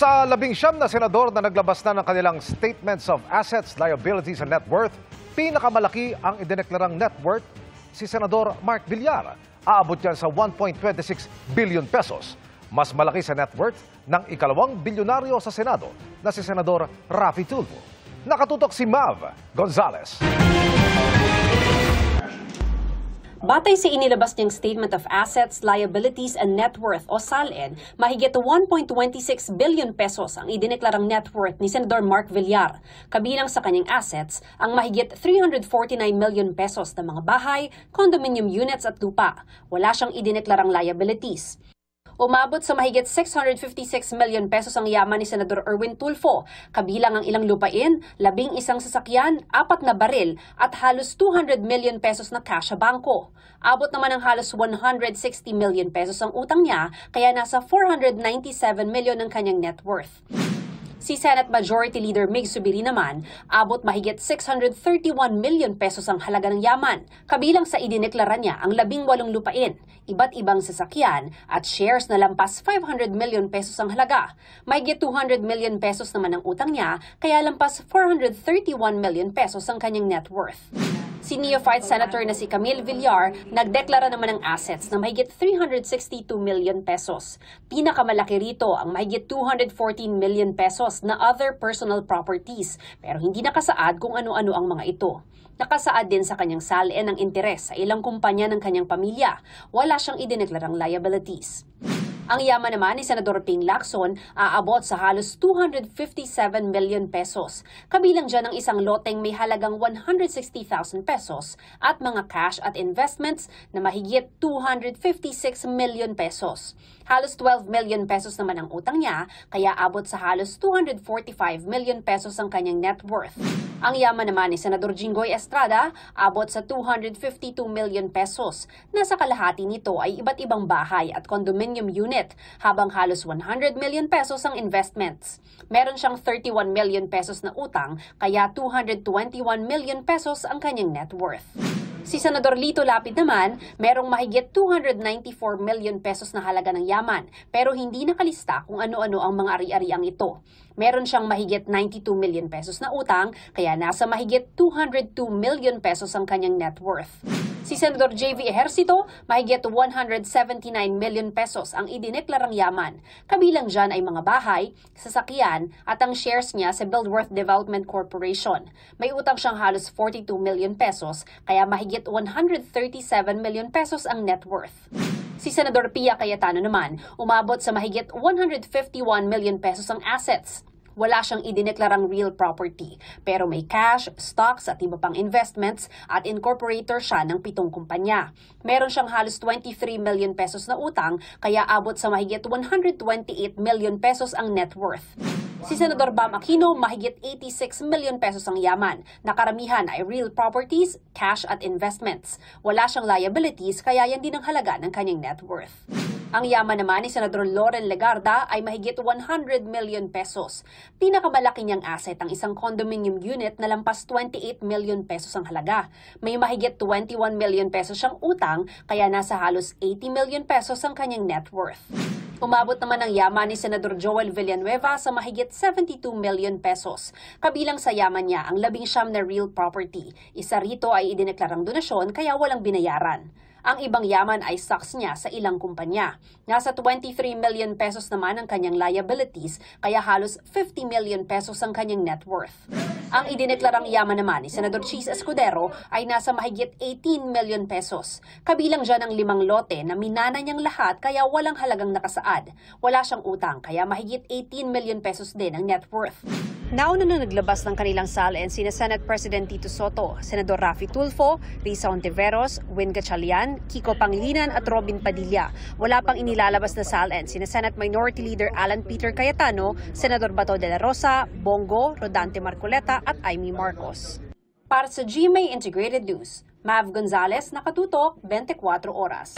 Sa 19 na senador na naglabas na ng kanilang statements of assets, liabilities and net worth, pinakamalaki ang idineklarang net worth si Senador Mark Villar. Aabot yan sa 1.26 billion pesos. Mas malaki sa net worth ng ikalawang bilyonaryo sa Senado na si Senador Raffy Tulfo. Nakatutok si Mav Gonzales. Batay sa inilabas niyang Statement of Assets, Liabilities and Net Worth o SALN, mahigit 1.26 billion pesos ang idineklarang net worth ni Senador Mark Villar. Kabilang sa kanyang assets, ang mahigit 349 million pesos na mga bahay, condominium units at lupa. Wala siyang idineklarang liabilities. Umabot sa mahigit 656 million pesos ang yaman ni Senador Erwin Tulfo, kabilang ang ilang lupain, 11 sasakyan, 4 na baril at halos 200 million pesos na cash sa bangko. Abot naman ng halos 160 million pesos ang utang niya, kaya nasa 497 million ang kanyang net worth. Si Senate Majority Leader Mig Zubiri naman, abot mahigit 631 million pesos ang halaga ng yaman. Kabilang sa idineklara niya ang 18 lupain, iba't ibang sasakyan at shares na lampas 500 million pesos ang halaga. Mahigit 200 million pesos naman ang utang niya, kaya lampas 431 million pesos ang kanyang net worth. Si neophyte Senator na si Camille Villar nagdeklara naman ng assets na mahigit 362 million pesos. Pinakamalaki rito ang mahigit 214 million pesos na other personal properties, pero hindi nakasaad kung ano-ano ang mga ito. Nakasaad din sa kanyang SALN ng interes sa ilang kumpanya ng kanyang pamilya. Wala siyang idineklarang liabilities. Ang yaman naman ni Senador Ping Lacson aabot sa halos 257 million pesos. Kabilang dyan ang isang loteng may halagang 160,000 pesos at mga cash at investments na mahigit 256 million pesos. Halos 12 million pesos naman ang utang niya, kaya abot sa halos 245 million pesos ang kanyang net worth. Ang yaman naman ni Senador Jinggoy Estrada abot sa 252 million pesos. Nasa kalahati nito ay iba't ibang bahay at condominium unit, habang halos 100 million pesos ang investments. Meron siyang 31 million pesos na utang, kaya 221 million pesos ang kanyang net worth. Si Senador Lito Lapid naman, merong mahigit 294 million pesos na halaga ng yaman, pero hindi nakalista kung ano-ano ang mga ari-ariang ito. Meron siyang mahigit 92 million pesos na utang, kaya nasa mahigit 202 million pesos ang kanyang net worth. Si Senador J.V. Ejercito, mahigit 179 million pesos ang idineklarang yaman. Kabilang dyan ay mga bahay, sasakyan at ang shares niya sa BuildWorth Development Corporation. May utang siyang halos 42 million pesos, kaya mahigit 137 million pesos ang net worth. Si Senador Pia Cayetano naman, umabot sa mahigit 151 million pesos ang assets. Wala siyang idineklarang real property, pero may cash, stocks at iba pang investments at incorporator siya ng 7 kumpanya. Meron siyang halos 23 million pesos na utang, kaya abot sa mahigit 128 million pesos ang net worth. Si Senador Bam Aquino, mahigit 86 million pesos ang yaman. Nakaramihan ay real properties, cash at investments. Wala siyang liabilities, kaya yan din ang halaga ng kanyang net worth. Ang yaman naman ni Senador Loren Legarda ay mahigit 100 million pesos. Pinakamalaki niyang asset ang isang condominium unit na lampas 28 million pesos ang halaga. May mahigit 21 million pesos siyang utang, kaya nasa halos 80 million pesos ang kanyang net worth. Umabot naman ang yaman ni Senador Joel Villanueva sa mahigit 72 million pesos. Kabilang sa yaman niya ang 19 na real property. Isa rito ay idineklarang donasyon, kaya walang binayaran. Ang ibang yaman ay stocks niya sa ilang kumpanya. Nasa 23 million pesos naman ang kanyang liabilities, kaya halos 50 million pesos ang kanyang net worth. Ang idineklarang yaman naman ni Senador Cheese Escudero ay nasa mahigit 18 million pesos. Kabilang dyan ang 5 lote na minana niyang lahat, kaya walang halagang nakasaad. Wala siyang utang, kaya mahigit 18 million pesos din ang net worth. Nauna na naglabas ng kanilang SALN sina Senate President Tito Soto, Senador Raffy Tulfo, Risa Hontiveros, Win Gatchalian, Kiko Pangilinan at Robin Padilla. Wala pang inilalabas na SALN sina Senate Minority Leader Alan Peter Cayetano, Senador Bato de la Rosa, Bongo, Rodante Marcoleta at Amy Marcos. Para sa GMA Integrated News, Mav Gonzales, Nakatutok, 24 Oras.